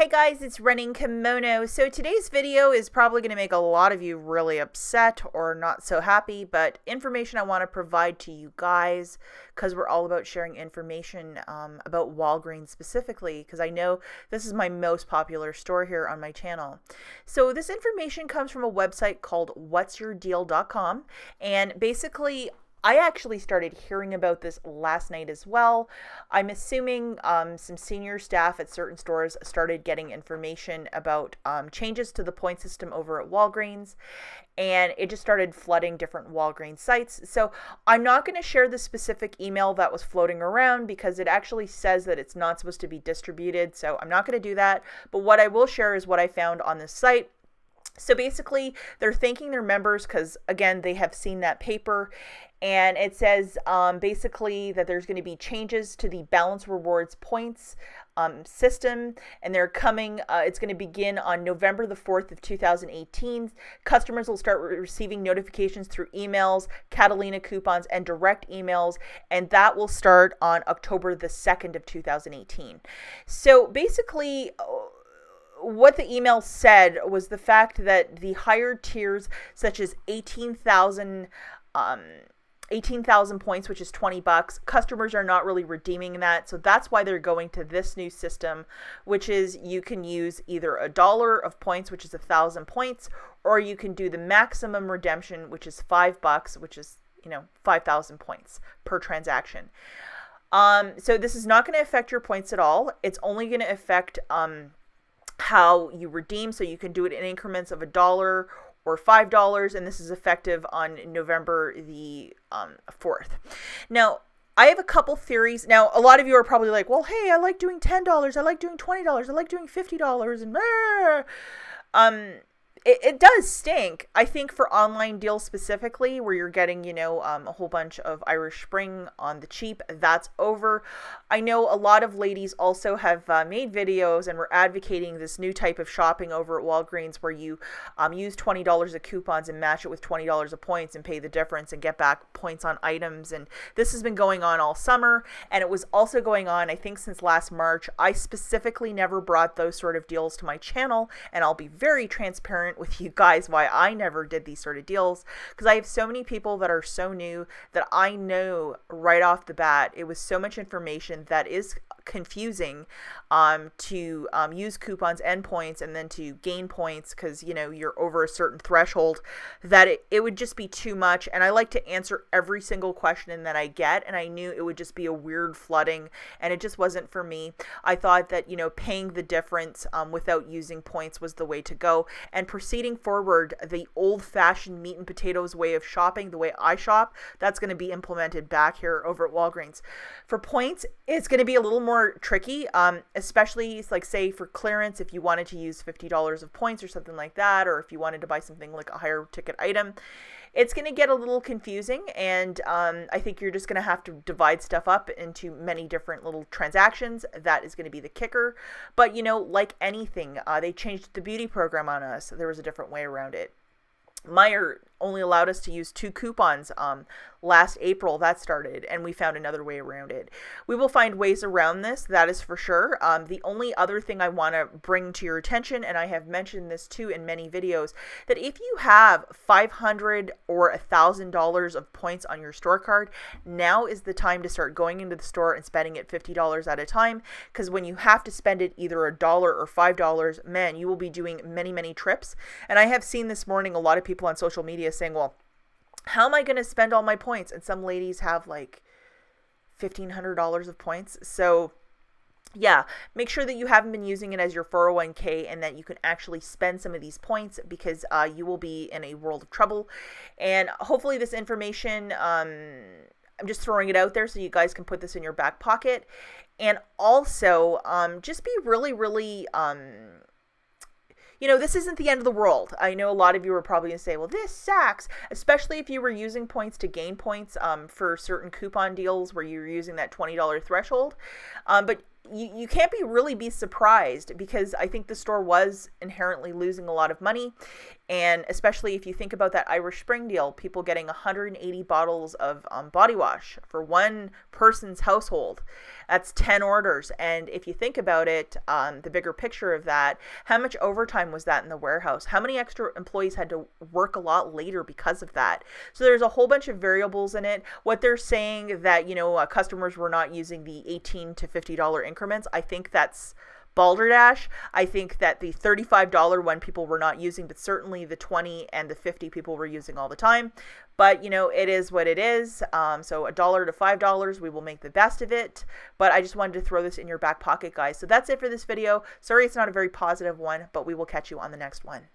Hey guys, it's Running Kimono. So today's video is probably going to make a lot of you really upset or not so happy, but information I want to provide to you guys because we're all about sharing information about Walgreens specifically, because I know this is my most popular store here on my channel. So this information comes from a website called whatsyourdeal.com, and basically I actually started hearing about this last night as well. I'm assuming some senior staff at certain stores started getting information about changes to the point system over at Walgreens, and it just started flooding different Walgreens sites. So I'm not going to share the specific email that was floating around because it actually says that it's not supposed to be distributed. So I'm not going to do that. But what I will share is what I found on this site. So basically, they're thanking their members because, again, they have seen that paper. And it says basically that there's going to be changes to the balance rewards points system, and they're coming. It's going to begin on November the 4th of 2018. Customers will start receiving notifications through emails, Catalina coupons, and direct emails, and that will start on October the 2nd of 2018. So basically, what the email said was the fact that the higher tiers, such as 18,000 points, which is $20, customers are not really redeeming that. So that's why they're going to this new system, which is you can use either $1 of points, which is 1,000 points, or you can do the maximum redemption, which is $5, which is 5,000 points per transaction. So this is not going to affect your points at all. It's only going to affect how you redeem. So you can do it in increments of $1 or $5, and this is effective on November the 4th. Now, I have a couple theories. Now, a lot of you are probably like, well, hey, I like doing $10, I like doing $20, I like doing $50, and it does stink. I think for online deals specifically, where you're getting, a whole bunch of Irish Spring on the cheap, that's over. I know a lot of ladies also have made videos and were advocating this new type of shopping over at Walgreens where you use $20 of coupons and match it with $20 of points and pay the difference and get back points on items. And this has been going on all summer, and it was also going on, I think, since last March. I specifically never brought those sort of deals to my channel, and I'll be very transparent with you guys why I never did these sort of deals, because I have so many people that are so new that I know right off the bat it was so much information that is confusing to use coupons and points and then to gain points because you're over a certain threshold, that it would just be too much. And I like to answer every single question that I get, and I knew it would just be a weird flooding, and it just wasn't for me. I thought that paying the difference without using points was the way to go, and proceeding forward the old-fashioned meat and potatoes way of shopping, the way I shop, that's going to be implemented back here over at Walgreens. For points, it's going to be a little more tricky, especially like say for clearance, if you wanted to use $50 of points or something like that, or if you wanted to buy something like a higher ticket item, it's going to get a little confusing, and I think you're just going to have to divide stuff up into many different little transactions. That is going to be the kicker. But like anything, they changed the beauty program on us. There was a different way around it. Meijer only allowed us to use 2 coupons last April. That started, and we found another way around it. We will find ways around this, that is for sure. The only other thing I want to bring to your attention, and I have mentioned this too in many videos, that if you have $500 or $1,000 of points on your store card, now is the time to start going into the store and spending it $50 at a time, because when you have to spend it either $1 or $5, man, you will be doing many, many trips. And I have seen this morning a lot of people on social media saying, well, how am I going to spend all my points? And some ladies have like $1,500 of points. So yeah, make sure that you haven't been using it as your 401k and that you can actually spend some of these points, because you will be in a world of trouble. And hopefully this information, I'm just throwing it out there so you guys can put this in your back pocket. And also just be really, really this isn't the end of the world. I know a lot of you are probably going to say, well, this sucks, especially if you were using points to gain points for certain coupon deals where you're using that $20 threshold. But you can't really be surprised, because I think the store was inherently losing a lot of money. And especially if you think about that Irish Spring deal, people getting 180 bottles of body wash for one person's household. That's 10 orders. And if you think about it, the bigger picture of that, how much overtime was that in the warehouse? How many extra employees had to work a lot later because of that? So there's a whole bunch of variables in it. What they're saying that, customers were not using the $18 to $50 increments, I think that's balderdash. I think that the $35 one people were not using, but certainly the 20 and the 50 people were using all the time. But it is what it is. So $1 to $5, we will make the best of it. But I just wanted to throw this in your back pocket, guys. So that's it for this video. Sorry it's not a very positive one, but we will catch you on the next one.